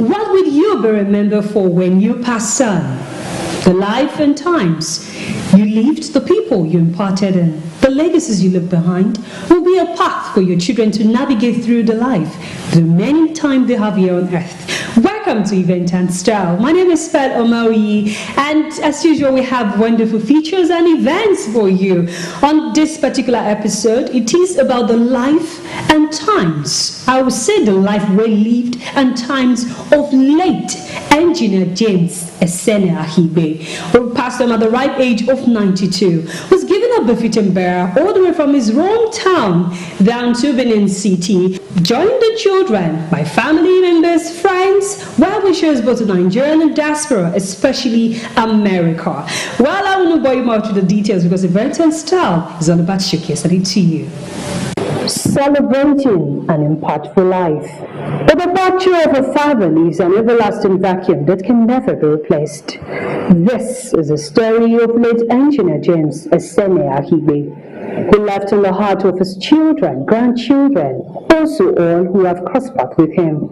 What will you be remembered for when you pass on? The life and times you lived, the people you imparted in, the legacies you left behind will be a path for your children to navigate through the life, the many time they have here on earth. Welcome to Event and Style. My name is Fed Omari, and as usual, we have wonderful features and events for you. On this particular episode, it is about the life and times. I will say the life we lived and times of late Engineer James Esene Ahibe, who passed on at the ripe age of 92, was given a befitting bearer all the way from his hometown down to Benin City. Join the children, my family members, friends, well wishers both in Nigeria and diaspora, especially America. Well, I will not bore you more to the details because Event and Style is all about showcasing it to you. Celebrating an impactful life. But the picture of a father leaves an everlasting vacuum that can never be replaced. This is the story of late Engineer James Esene Ahibe, who left in the heart of his children, grandchildren, also all who have crossed paths with him.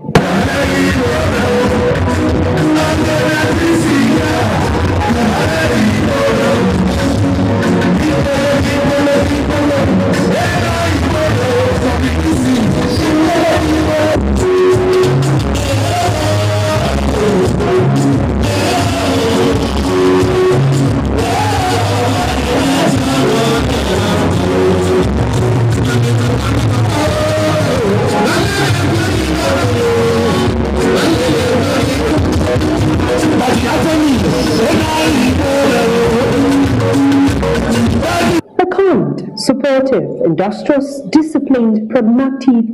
Supportive, industrious, disciplined, pragmatic,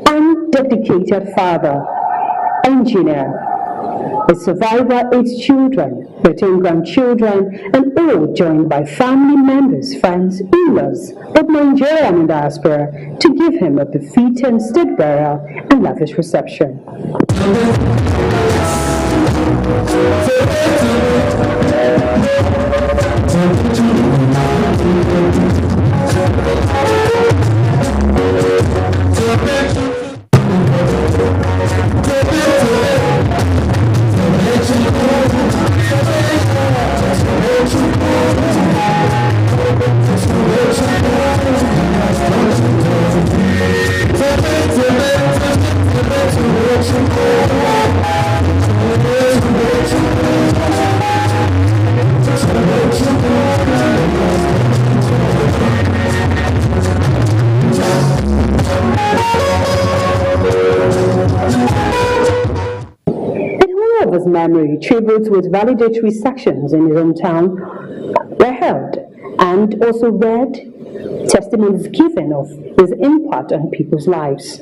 and dedicated father, engineer, a survivor, 8 children, 13 grandchildren, and all joined by family members, friends, in-laws, both Nigerian and diaspora, to give him a befitting state burial and lavish reception. His memory, tributes with validatory sections in his hometown were held, and also read testimonies given of his impact on people's lives.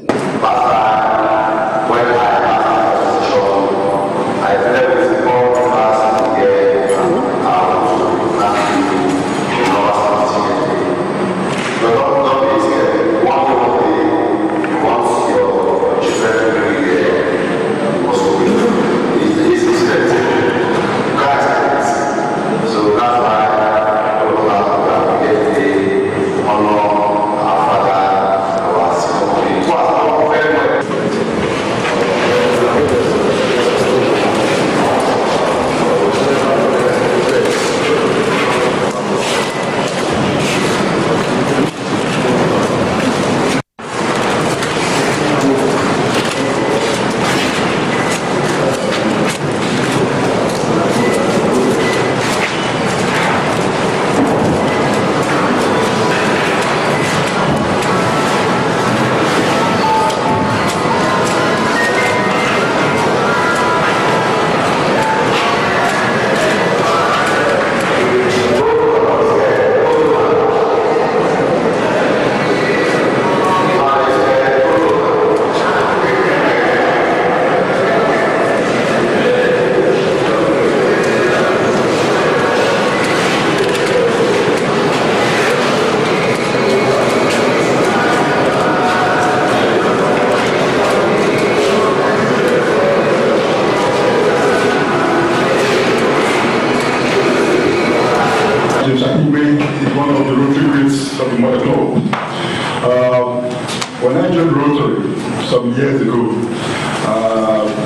When I joined Rotary some years ago,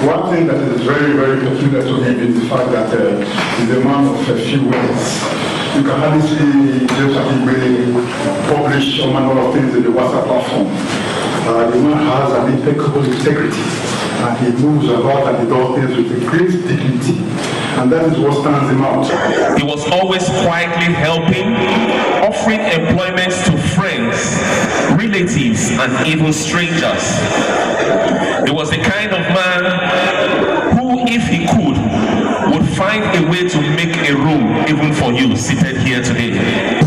One thing that is very, very peculiar to him is the fact that he's a man of a few words. You can hardly see James Akingbele publish a number of things in the WhatsApp platform. The man has an impeccable integrity, and he moves about and he does things with a great dignity, and that is what stands him out. He was always quietly helping, offering employment to friends, relatives, and even strangers. He was the kind of man who, if he could, would find a way to make a room even for you seated here today.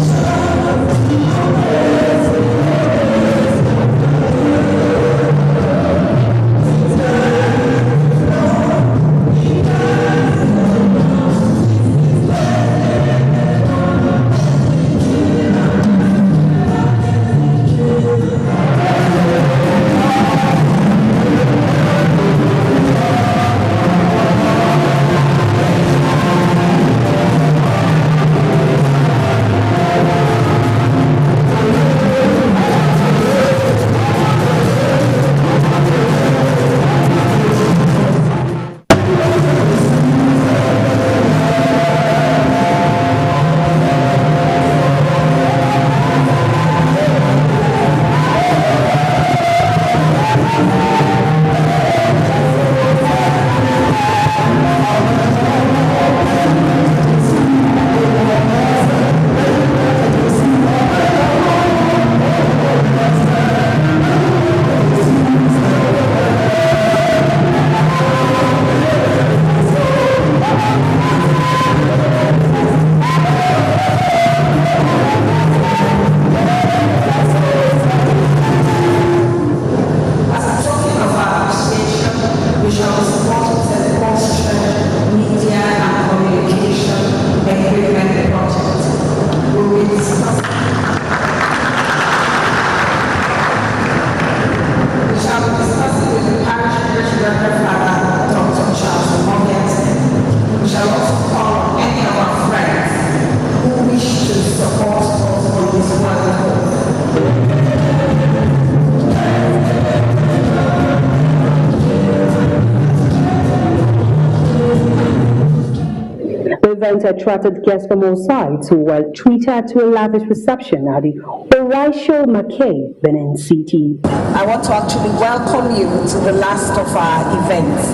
Attracted guests from all sides who were treated to a lavish reception at the Horatio McKay, Benin City. I want to actually welcome you to the last of our events.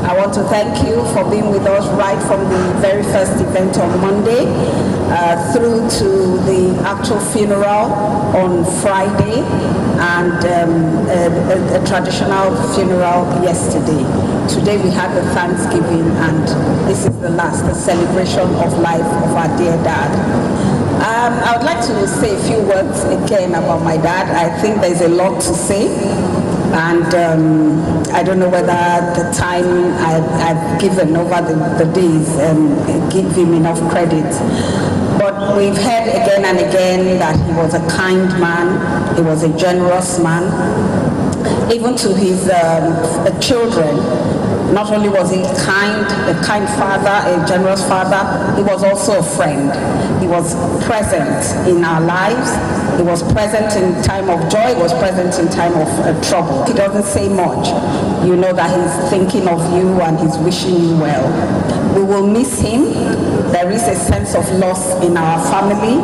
I want to thank you for being with us right from the very first event on Monday through to the actual funeral on Friday and a traditional funeral yesterday. Today we had the Thanksgiving, and this is the last, the celebration of life of our dear dad. I would like to say a few words again about my dad. I think there's a lot to say, and I don't know whether the time I've given over the days give him enough credit. But we've heard again and again that he was a kind man, he was a generous man, even to his children. Not only was he a kind father, a generous father, he was also a friend. He was present in our lives. He was present in time of joy. He was present in time of trouble. He doesn't say much. You know that he's thinking of you and he's wishing you well. We will miss him. There is a sense of loss in our family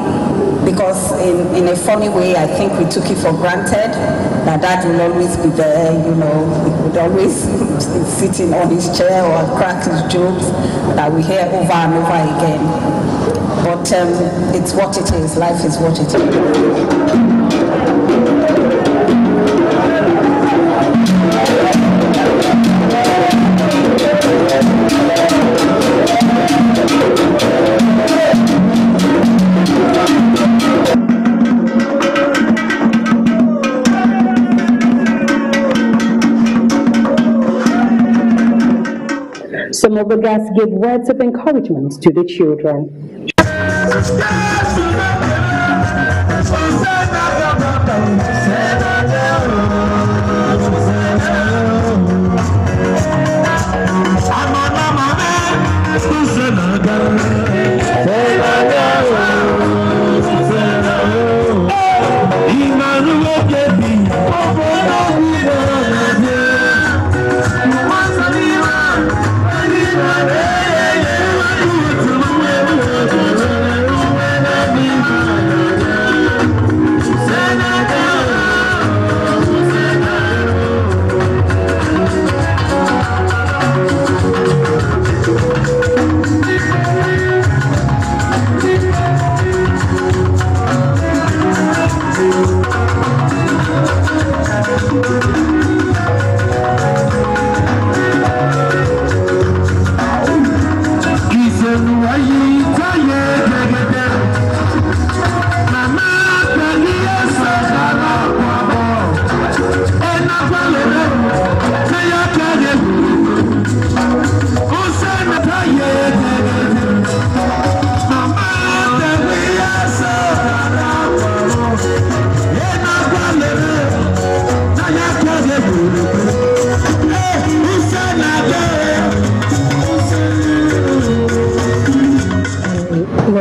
because in a funny way, I think we took it for granted that dad will always be there, you know, he would always be sitting on his chair or crack his jokes that we hear over and over again. But it's what it is. Life is what it is. Some of the guests gave words of encouragement to the children.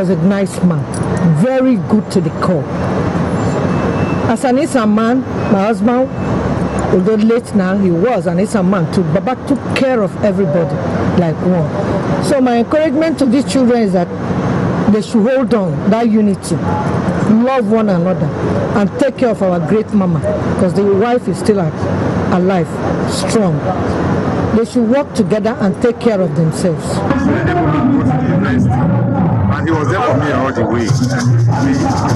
was a nice man, very good to the core. As an Eastern man, my husband, although late now, he was an Eastern man too. Baba took care of everybody like one. So my encouragement to these children is that they should hold on, that unity, love one another, and take care of our great mama, because the wife is still alive, strong. They should work together and take care of themselves. And he was there for me all the way. He's a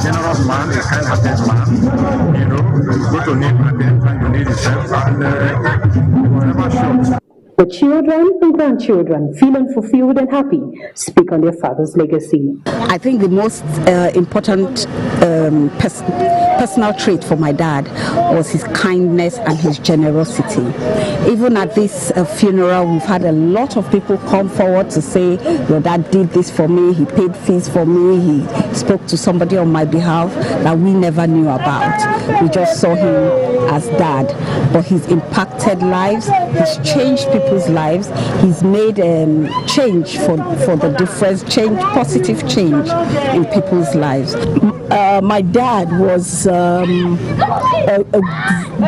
generous man, a kind-hearted man. You know, it's good to need at the time you need his help, and he was never short. The children and grandchildren, feeling fulfilled and happy, speak on their father's legacy. I think the most important personal trait for my dad was his kindness and his generosity. Even at this funeral, we've had a lot of people come forward to say, your dad did this for me, he paid fees for me, he spoke to somebody on my behalf that we never knew about. We just saw him as dad, but he's impacted lives, he's changed people's lives, he's made change for the difference, positive change in people's lives. My dad was a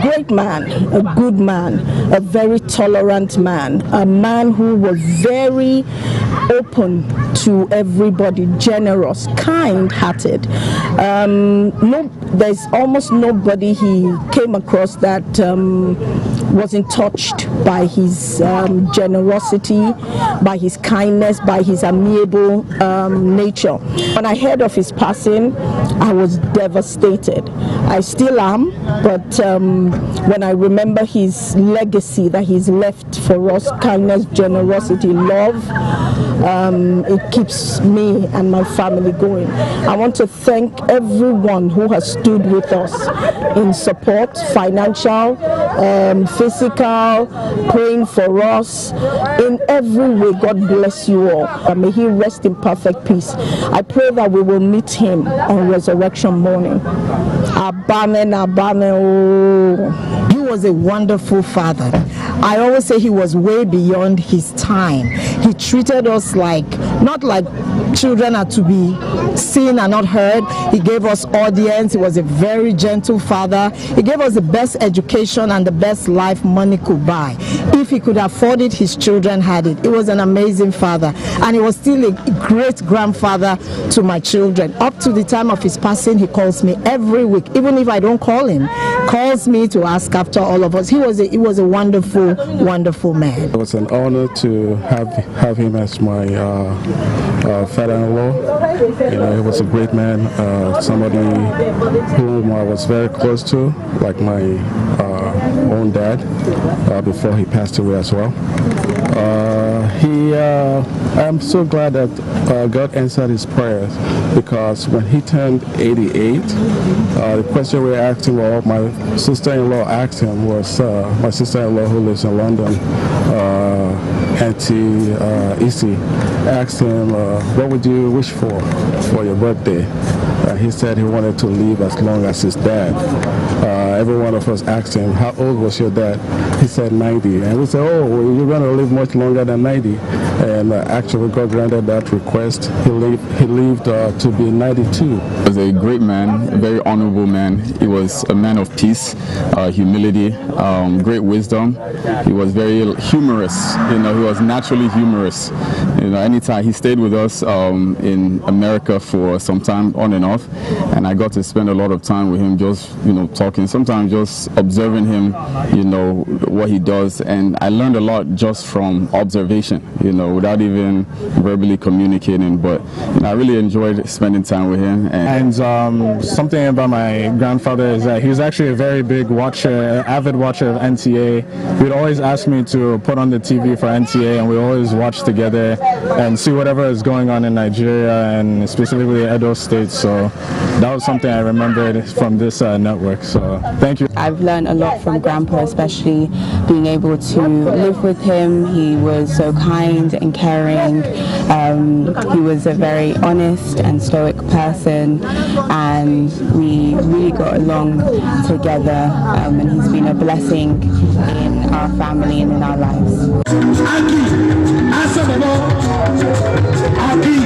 great man, a good man, a very tolerant man, a man who was very open to everybody, generous, kind-hearted. There's almost nobody he came across that wasn't touched by his generosity, by his kindness, by his amiable nature. When I heard of his passing, I was devastated. I still am, but when I remember his legacy that he's left for us, kindness, generosity, love, it keeps me and my family going. I want to thank everyone who has stood with us in support, financial, physical, praying for us. In every way, God bless you all. May he rest in perfect peace. I pray that we will meet him on resurrection morning. Amen, amen. Oh. He was a wonderful father. I always say he was way beyond his time. He treated us not like children are to be seen and not heard. He gave us audience. He was a very gentle father. He gave us the best education and the best life money could buy. If he could afford it, his children had it. He was an amazing father, and he was still a great grandfather to my children. Up to the time of his passing, he calls me every week, even if I don't call him, calls me to ask after all of us. He was a wonderful, wonderful man. It was an honor to have him as my father-in-law. You know, he was a great man, somebody whom I was very close to, like my own dad, before he passed away as well. I'm so glad that God answered his prayers, because when he turned 88, the question we asked him, or my sister-in-law asked him, was my sister-in-law who lives in London, Auntie Issy, asked him, what would you wish for your birthday? He said he wanted to live as long as his dad. Every one of us asked him, how old was your dad? He said 90. And we said, oh, well, you're going to live much longer than 90. And actually, God granted that request. He lived to be 92. He was a great man, a very honorable man. He was a man of peace, humility, great wisdom. He was very humorous. You know, he was naturally humorous. You know, anytime he stayed with us in America for some time on and off, and I got to spend a lot of time with him, just talking, sometimes just observing him, what he does, and I learned a lot just from observation, without even verbally communicating. But I really enjoyed spending time with him. And something about my grandfather is that he was actually a very big watcher, avid watcher of NTA. He'd always ask me to put on the TV for NTA, and we always watch together and see whatever is going on in Nigeria, and specifically Edo State. So that was something I remembered from this network. So thank you. I've learned a lot from Grandpa, especially being able to live with him. He was so kind and caring. He was a very honest and stoic person, and we really got along together, and he's been a blessing in our family and in our lives. Aki,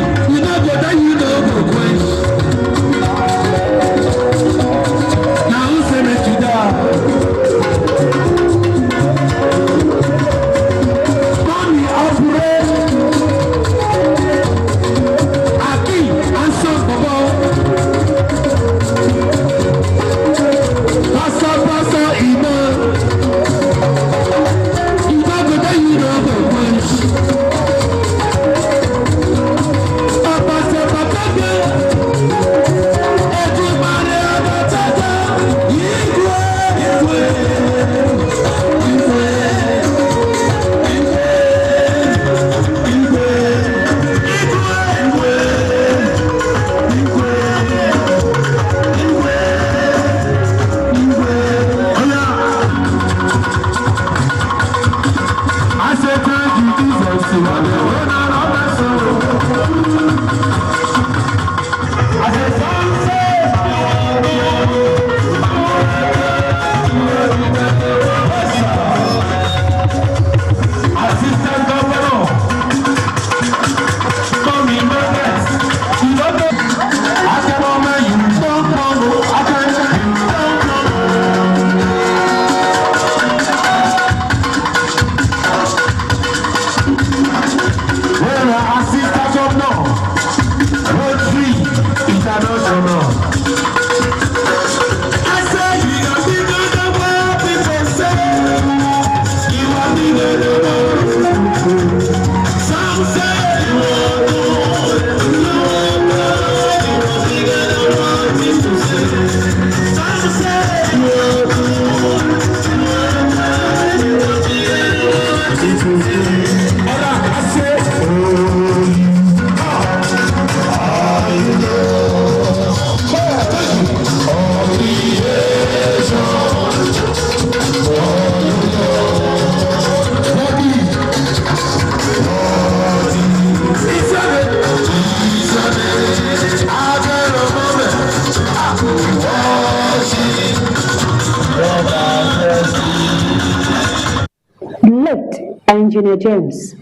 Engineer James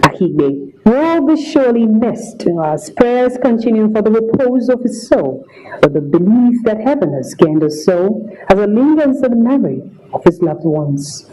Ahigbe will be surely missed as prayers continue for the repose of his soul, with the belief that heaven has gained his soul as it lingers in the memory of his loved ones.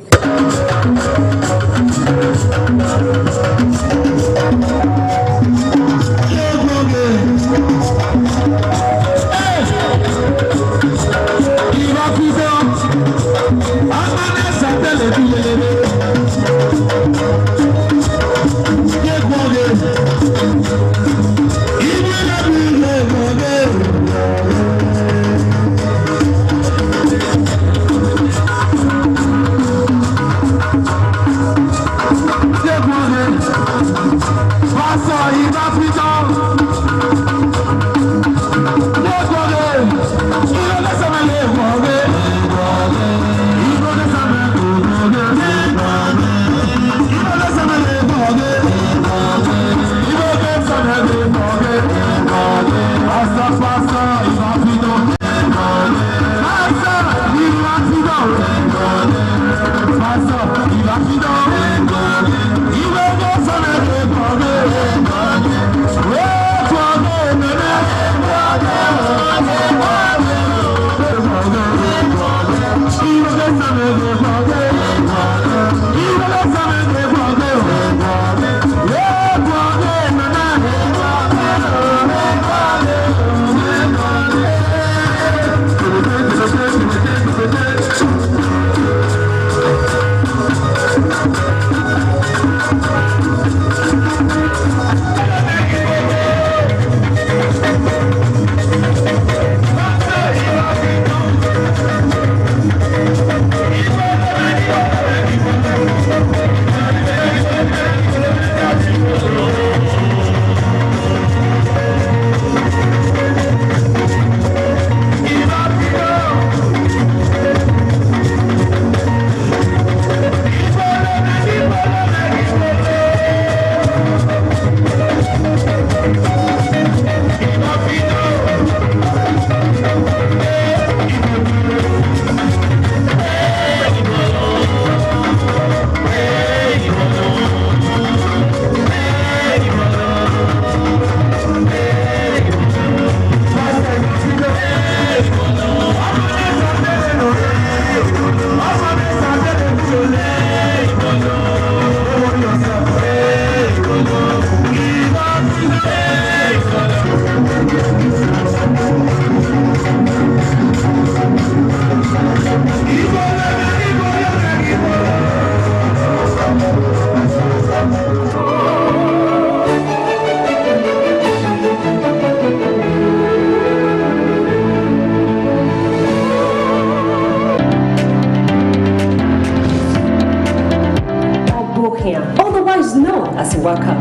Otherwise known as Waka.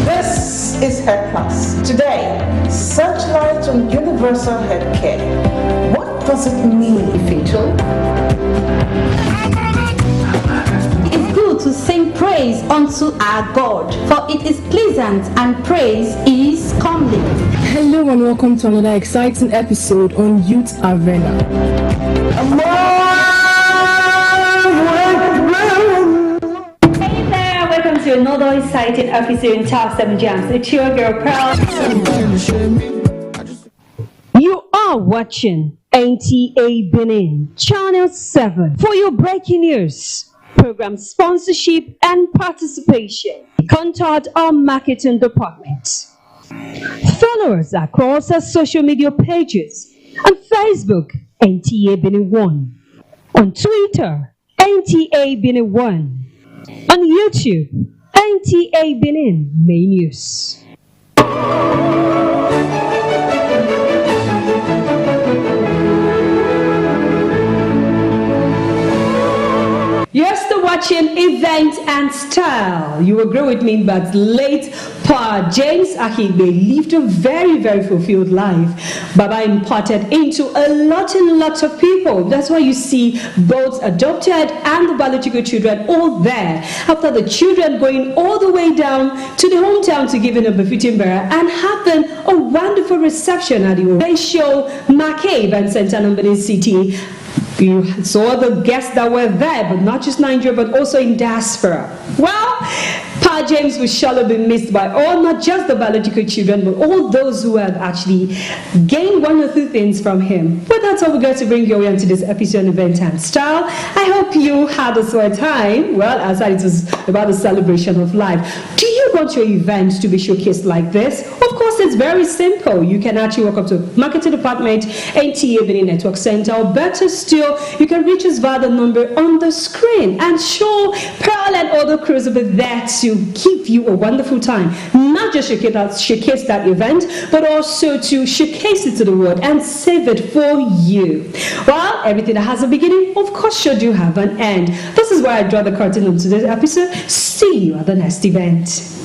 This is Health Plus. Today, searchlight on universal healthcare. What does it mean? Fatal. It's good to sing praise unto our God, for it is pleasant and praise is comely. Hello and welcome to another exciting episode on Youth Arena. Hey there, welcome to another exciting episode in Top 7 Jams. It's your girl Pearl. You are watching NTA Benin, Channel 7 for your breaking news, program sponsorship and participation. Contact our marketing department. Follow us across our social media pages on Facebook, NTA Benin 1, on Twitter, NTA Benin 1, on YouTube, NTA Benin Main News. You're still watching Event and Style. You agree with me, but late Pa James Ahigbe lived a very, very fulfilled life. Baba imparted into a lot of people. That's why you see both adopted and the biological children all there. After the children going all the way down to the hometown to give in a befitting burial and having a wonderful reception at the Horatio McCabe and Center Benin City. You saw the guests that were there, but not just Nigeria, but also in diaspora. Well, Pa James will surely be missed by all, not just the biological children, but all those who have actually gained one or two things from him. But that's all we're going to bring you into this episode of Event and Style. I hope you had a sweet time. Well, as it was about the celebration of life. Do you want your event to be showcased like this? Of course, it's very simple. You can actually walk up to marketing department, NTA Benin Network Center, or better still, you can reach us via the number on the screen. And sure, Pearl and other crews will be there to give you a wonderful time. Not just showcase that event, but also to showcase it to the world and save it for you. Well, everything that has a beginning, of course, should you have an end. This is where I draw the curtain on today's episode. See you at the next event.